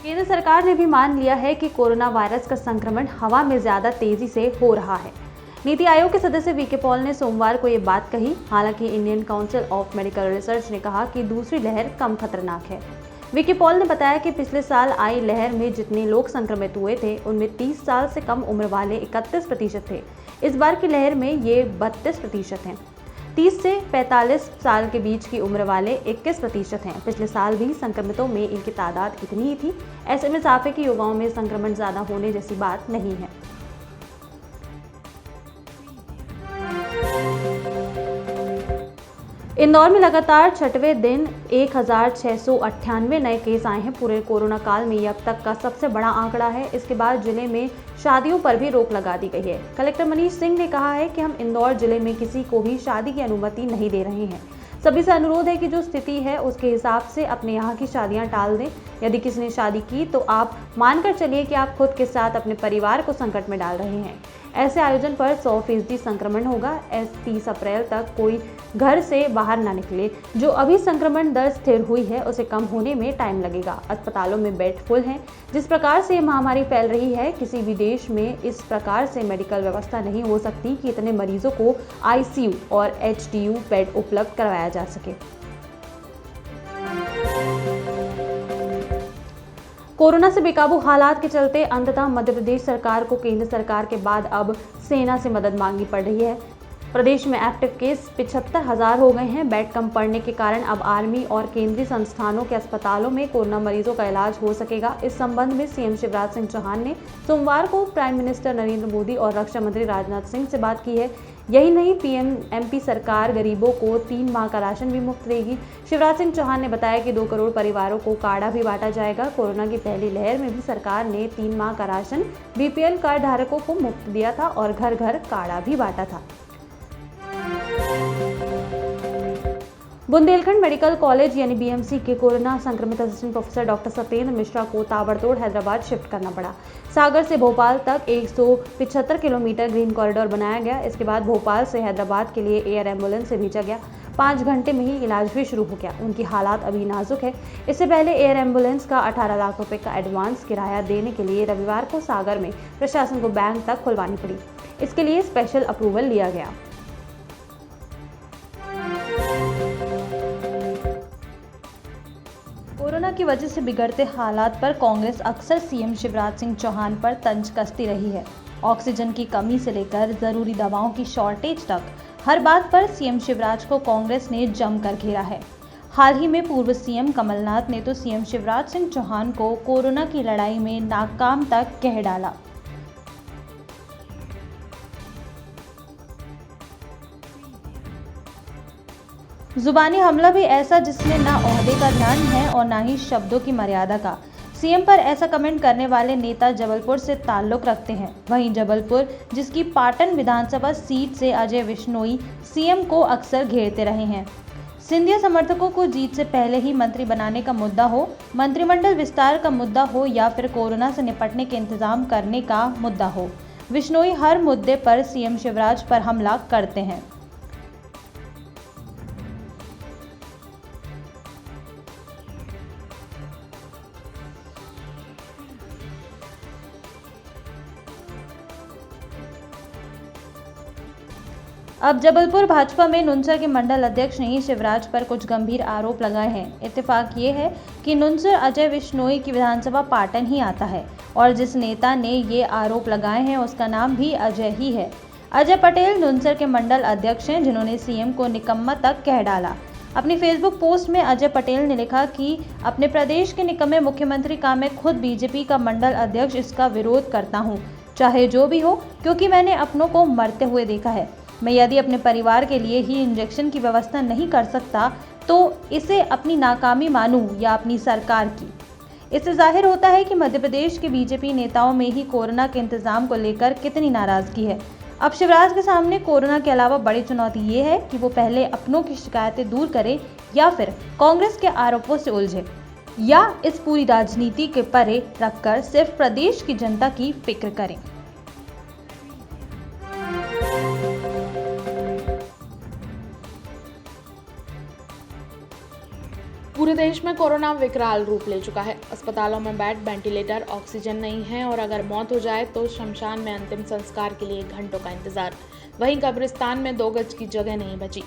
केंद्र सरकार ने भी मान लिया है कि कोरोना वायरस का संक्रमण हवा में ज्यादा तेजी से हो रहा है। नीति आयोग के सदस्य वीके पॉल ने सोमवार को ये बात कही। हालांकि Indian council of medical research ने कहा कि दूसरी लहर कम खतरनाक है। वीके पॉल ने बताया कि पिछले साल आई लहर में जितने लोग संक्रमित हुए थे उनमें 30 साल से कम उम्र वाले 31% थे। इस बार की लहर में ये 32% हैं। 30 से 45 साल के बीच की उम्र वाले 21% हैं। पिछले साल भी संक्रमितों में इनकी तादाद इतनी ही थी। ऐसे में साफ है कि युवाओं में संक्रमण ज्यादा होने जैसी बात नहीं है। इंदौर में लगातार छठवें दिन 1698 नए केस आए हैं। पूरे कोरोना काल में ये अब तक का सबसे बड़ा आंकड़ा है। इसके बाद जिले में शादियों पर भी रोक लगा दी गई है। कलेक्टर मनीष सिंह ने कहा है कि हम इंदौर जिले में किसी को भी शादी की अनुमति नहीं दे रहे हैं। सभी से अनुरोध है कि जो स्थिति है उसके हिसाब से अपने यहाँ की शादियां टाल दें। यदि किसी ने शादी की तो आप मानकर चलिए कि आप खुद के साथ अपने परिवार को संकट में डाल रहे हैं। ऐसे आयोजन पर 100% संक्रमण होगा। 30 अप्रैल तक कोई घर से बाहर ना निकले। जो अभी संक्रमण दर स्थिर हुई है उसे कम होने में टाइम लगेगा। अस्पतालों में बेड फुल हैं। जिस प्रकार से महामारी फैल रही है, किसी भी देश में इस प्रकार से मेडिकल व्यवस्था नहीं हो सकती कि इतने मरीजों को आईसीयू और एचडीयू बेड उपलब्ध करवाया जा सके। कोरोना से बेकाबू हालात के चलते अंततः मध्य प्रदेश सरकार को केंद्र सरकार के बाद अब सेना से मदद मांगनी पड़ रही है। प्रदेश में एक्टिव केस 75,000 हो गए हैं। बेड कम पड़ने के कारण अब आर्मी और केंद्रीय संस्थानों के अस्पतालों में कोरोना मरीजों का इलाज हो सकेगा। इस संबंध में सीएम शिवराज सिंह चौहान ने सोमवार को प्राइम मिनिस्टर नरेंद्र मोदी और रक्षा मंत्री राजनाथ सिंह से बात की है। यही नहीं, पीएम-एमपी सरकार गरीबों को 3 माह का राशन भी मुफ्त देगी। शिवराज सिंह चौहान ने बताया कि 2 करोड़ परिवारों को काढ़ा भी बांटा जाएगा। कोरोना की पहली लहर में भी सरकार ने 3 माह का राशन बीपीएल कार्ड धारकों को मुफ्त दिया था और घर घर काढ़ा भी बांटा था। बुंदेलखंड मेडिकल कॉलेज यानी बीएमसी के कोरोना संक्रमित assistant professor doctor Satyendra Mishra को ताबड़तोड़ हैदराबाद शिफ्ट करना पड़ा। सागर से भोपाल तक 175 किलोमीटर ग्रीन कॉरिडोर बनाया गया। इसके बाद भोपाल से हैदराबाद के लिए एयर एम्बुलेंस से भेजा गया। 5 घंटे में ही इलाज भी शुरू हो गया। उनकी हालात अभी नाजुक है। इससे पहले एयर एम्बुलेंस का 18 लाख रुपए का एडवांस किराया देने के लिए रविवार को सागर में प्रशासन को बैंक तक खुलवानी पड़ी। इसके लिए स्पेशल अप्रूवल लिया गया। कोरोना की वजह से बिगड़ते हालात पर कांग्रेस अक्सर सीएम शिवराज सिंह चौहान पर तंज कसती रही है। ऑक्सीजन की कमी से लेकर जरूरी दवाओं की शॉर्टेज तक हर बात पर सीएम शिवराज को कांग्रेस ने जमकर घेरा है। हाल ही में पूर्व सीएम कमलनाथ ने तो सीएम शिवराज सिंह चौहान को कोरोना की लड़ाई में नाकाम तक कह डाला। जुबानी हमला भी ऐसा जिसमें ना ओहदे का ध्यान है और ना ही शब्दों की मर्यादा का। सीएम पर ऐसा कमेंट करने वाले नेता जबलपुर से ताल्लुक रखते हैं। वहीं जबलपुर, जिसकी पाटन विधानसभा सीट से अजय विश्नोई सीएम को अक्सर घेरते रहे हैं। सिंधिया समर्थकों को जीत से पहले ही मंत्री बनाने का मुद्दा हो, मंत्रिमंडल विस्तार का मुद्दा हो या फिर कोरोना से निपटने के इंतजाम करने का मुद्दा हो, विश्नोई हर मुद्दे पर सीएम शिवराज पर हमला करते हैं। अब जबलपुर भाजपा में नुनसर के मंडल अध्यक्ष ने ही शिवराज पर कुछ गंभीर आरोप लगाए हैं। इत्तेफाक ये है कि नुनसर अजय विश्नोई की विधानसभा पाटन ही आता है और जिस नेता ने ये आरोप लगाए हैं उसका नाम भी अजय ही है। अजय पटेल नुनसर के मंडल अध्यक्ष हैं जिन्होंने सीएम को निकम्मा तक कह डाला। अपनी फेसबुक पोस्ट में अजय पटेल ने लिखा कि अपने प्रदेश के निकम्मे मुख्यमंत्री का मैं खुद बीजेपी का मंडल अध्यक्ष इसका विरोध करता हूँ, चाहे जो भी हो, क्योंकि मैंने अपनों को मरते हुए देखा है। मैं यदि अपने परिवार के लिए ही इंजेक्शन की व्यवस्था नहीं कर सकता तो इसे अपनी नाकामी मानूं या अपनी सरकार की। इससे जाहिर होता है कि मध्य प्रदेश के बीजेपी नेताओं में ही कोरोना के इंतजाम को लेकर कितनी नाराजगी है। अब शिवराज के सामने कोरोना के अलावा बड़ी चुनौती ये है कि वो पहले अपनों की शिकायतें दूर करे या फिर कांग्रेस के आरोपों से उलझे या इस पूरी राजनीति के परे रखकर सिर्फ प्रदेश की जनता की फिक्र करें। पूरे देश में कोरोना विकराल रूप ले चुका है। अस्पतालों में बेड, वेंटिलेटर, ऑक्सीजन नहीं है और अगर मौत हो जाए तो शमशान में अंतिम संस्कार के लिए घंटों का इंतजार। वहीं कब्रिस्तान में 2 गज की जगह नहीं बची।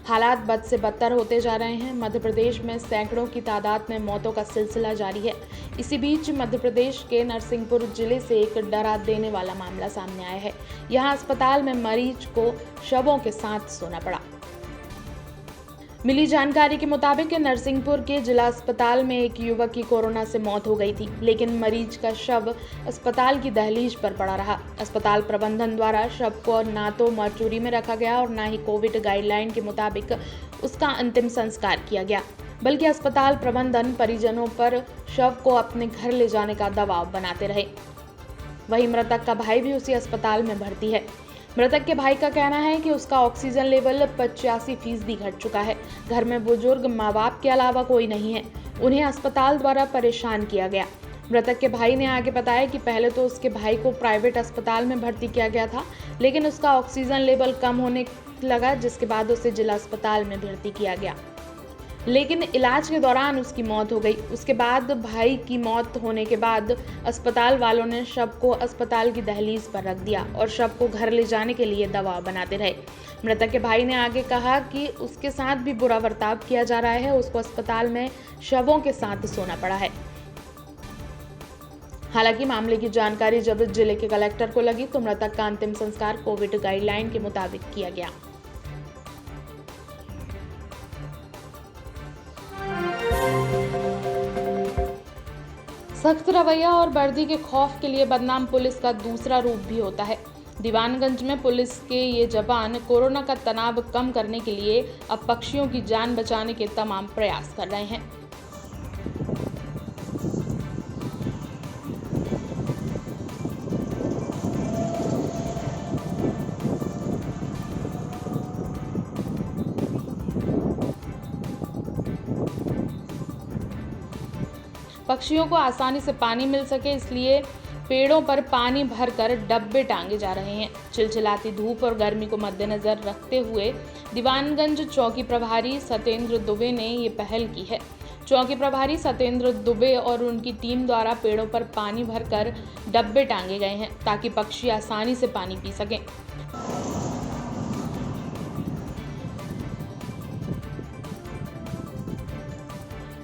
हालात बद से बदतर होते जा रहे हैं। मध्य प्रदेश में सैकड़ों की तादाद में मौतों का सिलसिला जारी है। इसी बीच मध्य प्रदेश के नरसिंहपुर जिले से एक डरा देने वाला मामला सामने आया है। यहाँ अस्पताल में मरीज को शवों के साथ सोना पड़ा। मिली जानकारी के मुताबिक नरसिंहपुर के जिला अस्पताल में एक युवक की कोरोना से मौत हो गई थी, लेकिन मरीज का शव अस्पताल की दहलीज पर पड़ा रहा। अस्पताल प्रबंधन द्वारा शव को ना तो मरचुरी में रखा गया और ना ही कोविड गाइडलाइन के मुताबिक उसका अंतिम संस्कार किया गया, बल्कि अस्पताल प्रबंधन परिजनों पर शव को अपने घर ले जाने का दबाव बनाते रहे। वहीं मृतक का भाई भी उसी अस्पताल में भर्ती है। मृतक के भाई का कहना है कि उसका ऑक्सीजन लेवल 85% घट चुका है। घर में बुजुर्ग माँ बाप के अलावा कोई नहीं है। उन्हें अस्पताल द्वारा परेशान किया गया। मृतक के भाई ने आगे बताया कि पहले तो उसके भाई को प्राइवेट अस्पताल में भर्ती किया गया था, लेकिन उसका ऑक्सीजन लेवल कम होने लगा, जिसके बाद उसे जिला अस्पताल में भर्ती किया गया, लेकिन इलाज के दौरान उसकी मौत हो गई। उसके बाद भाई की मौत होने के बाद अस्पताल वालों ने शव को अस्पताल की दहलीज पर रख दिया और शव को घर ले जाने के लिए दबाव बनाते रहे। मृतक के भाई ने आगे कहा कि उसके साथ भी बुरा बर्ताव किया जा रहा है। उसको अस्पताल में शवों के साथ सोना पड़ा है। हालांकि मामले की जानकारी जब जिले के कलेक्टर को लगी तो मृतक का अंतिम संस्कार कोविड गाइडलाइन के मुताबिक किया गया। सख्त रवैया और वर्दी के खौफ के लिए बदनाम पुलिस का दूसरा रूप भी होता है। दीवानगंज में पुलिस के ये जवान कोरोना का तनाव कम करने के लिए अब पक्षियों की जान बचाने के तमाम प्रयास कर रहे हैं। पक्षियों को आसानी से पानी मिल सके, इसलिए पेड़ों पर पानी भरकर डब्बे टांगे जा रहे हैं। चिलचिलाती धूप और गर्मी को मद्देनजर रखते हुए दीवानगंज चौकी प्रभारी सत्येंद्र दुबे ने ये पहल की है। चौकी प्रभारी सत्येंद्र दुबे और उनकी टीम द्वारा पेड़ों पर पानी भरकर डब्बे टांगे गए हैं, ताकि पक्षी आसानी से पानी पी सकें।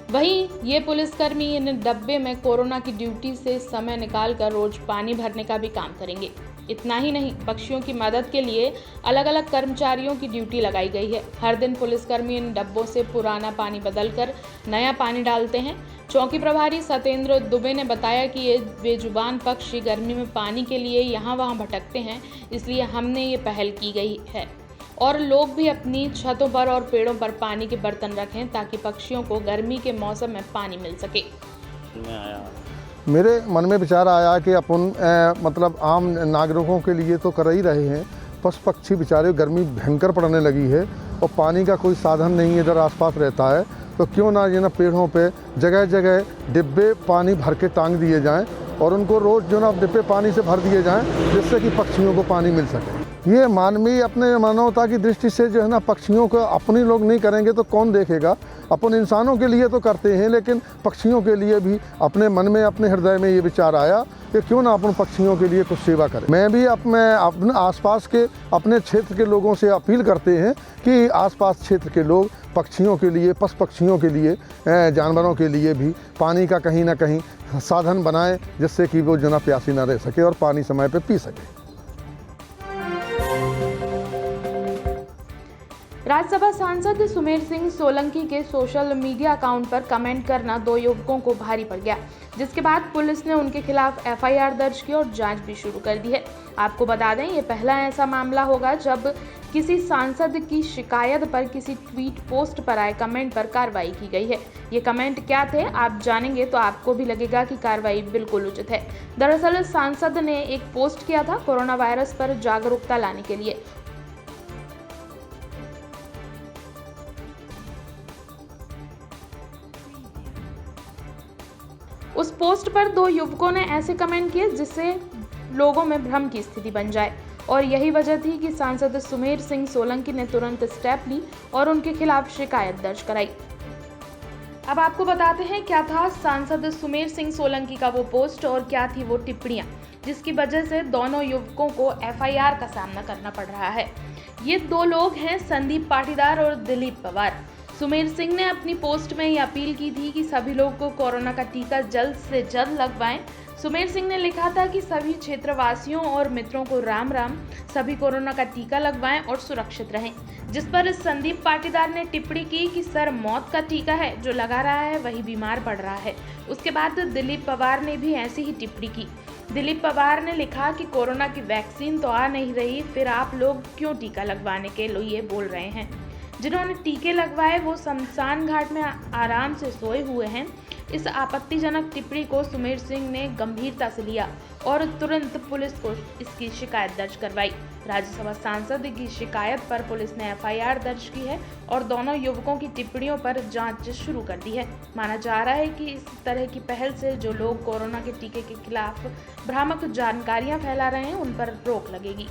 वहीं ये पुलिसकर्मी इन डब्बे में कोरोना की ड्यूटी से समय निकालकर रोज पानी भरने का भी काम करेंगे। इतना ही नहीं, पक्षियों की मदद के लिए अलग अलग कर्मचारियों की ड्यूटी लगाई गई है। हर दिन पुलिसकर्मी इन डब्बों से पुराना पानी बदलकर नया पानी डालते हैं। चौकी प्रभारी सत्येंद्र दुबे ने बताया कि ये बेजुबान पक्षी गर्मी में पानी के लिए यहाँ वहाँ भटकते हैं, इसलिए हमने ये पहल की गई है और लोग भी अपनी छतों पर और पेड़ों पर पानी के बर्तन रखें, ताकि पक्षियों को गर्मी के मौसम में पानी मिल सके। मेरे मन में विचार आया कि अपन मतलब आम नागरिकों के लिए तो कर ही रहे हैं, पशु पक्षी बेचारे गर्मी भयंकर पड़ने लगी है और पानी का कोई साधन नहीं इधर आसपास रहता है, तो क्यों ना ये ना पेड़ों पे जगह जगह डिब्बे पानी भर के टांग दिए जाएं और उनको रोज़ जो ना डिब्बे पानी से भर दिए जाएं, जिससे कि पक्षियों को पानी मिल सके। ये मानवीय अपने मानवता की दृष्टि से जो है ना पक्षियों को अपने लोग नहीं करेंगे तो कौन देखेगा। अपन इंसानों के लिए तो करते हैं, लेकिन पक्षियों के लिए भी अपने मन में अपने हृदय में ये विचार आया कि क्यों ना अपन पक्षियों के लिए कुछ सेवा करें। मैं भी अपने आसपास के अपने क्षेत्र के लोगों से अपील करते हैं कि आसपास क्षेत्र के लोग पक्षियों के लिए, पशु पक्षियों के लिए, जानवरों के लिए भी पानी का कहीं ना कहीं साधन बनाएं, जिससे कि वो जो ना प्यासी ना रह सके और पानी समय पे पी सके। राज्यसभा सांसद सुमेर सिंह सोलंकी के सोशल मीडिया अकाउंट पर कमेंट करना 2 युवकों को भारी पड़ गया, जिसके बाद पुलिस ने उनके खिलाफ एफआईआर दर्ज की और जांच भी शुरू कर दी है। आपको बता दें, ये पहला ऐसा मामला होगा जब किसी सांसद की शिकायत पर किसी ट्वीट पोस्ट पर आए कमेंट पर कार्रवाई की गई है। ये कमेंट क्या थे आप जानेंगे तो आपको भी लगेगा कि कार्रवाई बिल्कुल उचित है। दरअसल सांसद ने एक पोस्ट किया था कोरोना वायरस पर जागरूकता लाने के लिए। उस पोस्ट पर 2 युवकों ने ऐसे कमेंट किए जिससे लोगों में भ्रम की स्थिति बन जाए, और यही वजह थी कि सांसद सुमेर सिंह सोलंकी ने तुरंत स्टेप ली और उनके खिलाफ शिकायत दर्ज कराई। अब आपको बताते हैं क्या था सांसद सुमेर सिंह सोलंकी का वो पोस्ट और क्या थी वो टिप्पणियां जिसकी वजह से दोनों युवकों को एफआईआर का सामना करना पड़ रहा है। ये दो लोग हैं संदीप पाटीदार और दिलीप पवार। सुमेर सिंह ने अपनी पोस्ट में ये अपील की थी कि सभी लोगों को कोरोना का टीका जल्द से जल्द लगवाएं। सुमेर सिंह ने लिखा था कि सभी क्षेत्रवासियों और मित्रों को राम राम, सभी कोरोना का टीका लगवाएं और सुरक्षित रहें। जिस पर संदीप पाटीदार ने टिप्पणी की कि सर मौत का टीका है, जो लगा रहा है वही बीमार पड़ रहा है। उसके बाद दिलीप पवार ने भी ऐसी ही टिप्पणी की। दिलीप पवार ने लिखा कि कोरोना की वैक्सीन तो आ नहीं रही, फिर आप लोग क्यों टीका लगवाने के लिए बोल रहे हैं। जिन्होंने टीके लगवाए वो शमशान घाट में आराम से सोए हुए हैं। इस आपत्तिजनक टिप्पणी को सुमेर सिंह ने गंभीरता से लिया और तुरंत पुलिस को इसकी शिकायत दर्ज करवाई। राज्यसभा सांसद की शिकायत पर पुलिस ने एफआईआर दर्ज की है और दोनों युवकों की टिप्पणियों पर जांच शुरू कर दी है। माना जा रहा है कि इस तरह की पहल से जो लोग कोरोना के टीके के खिलाफ भ्रामक जानकारियां फैला रहे हैं उन पर रोक लगेगी।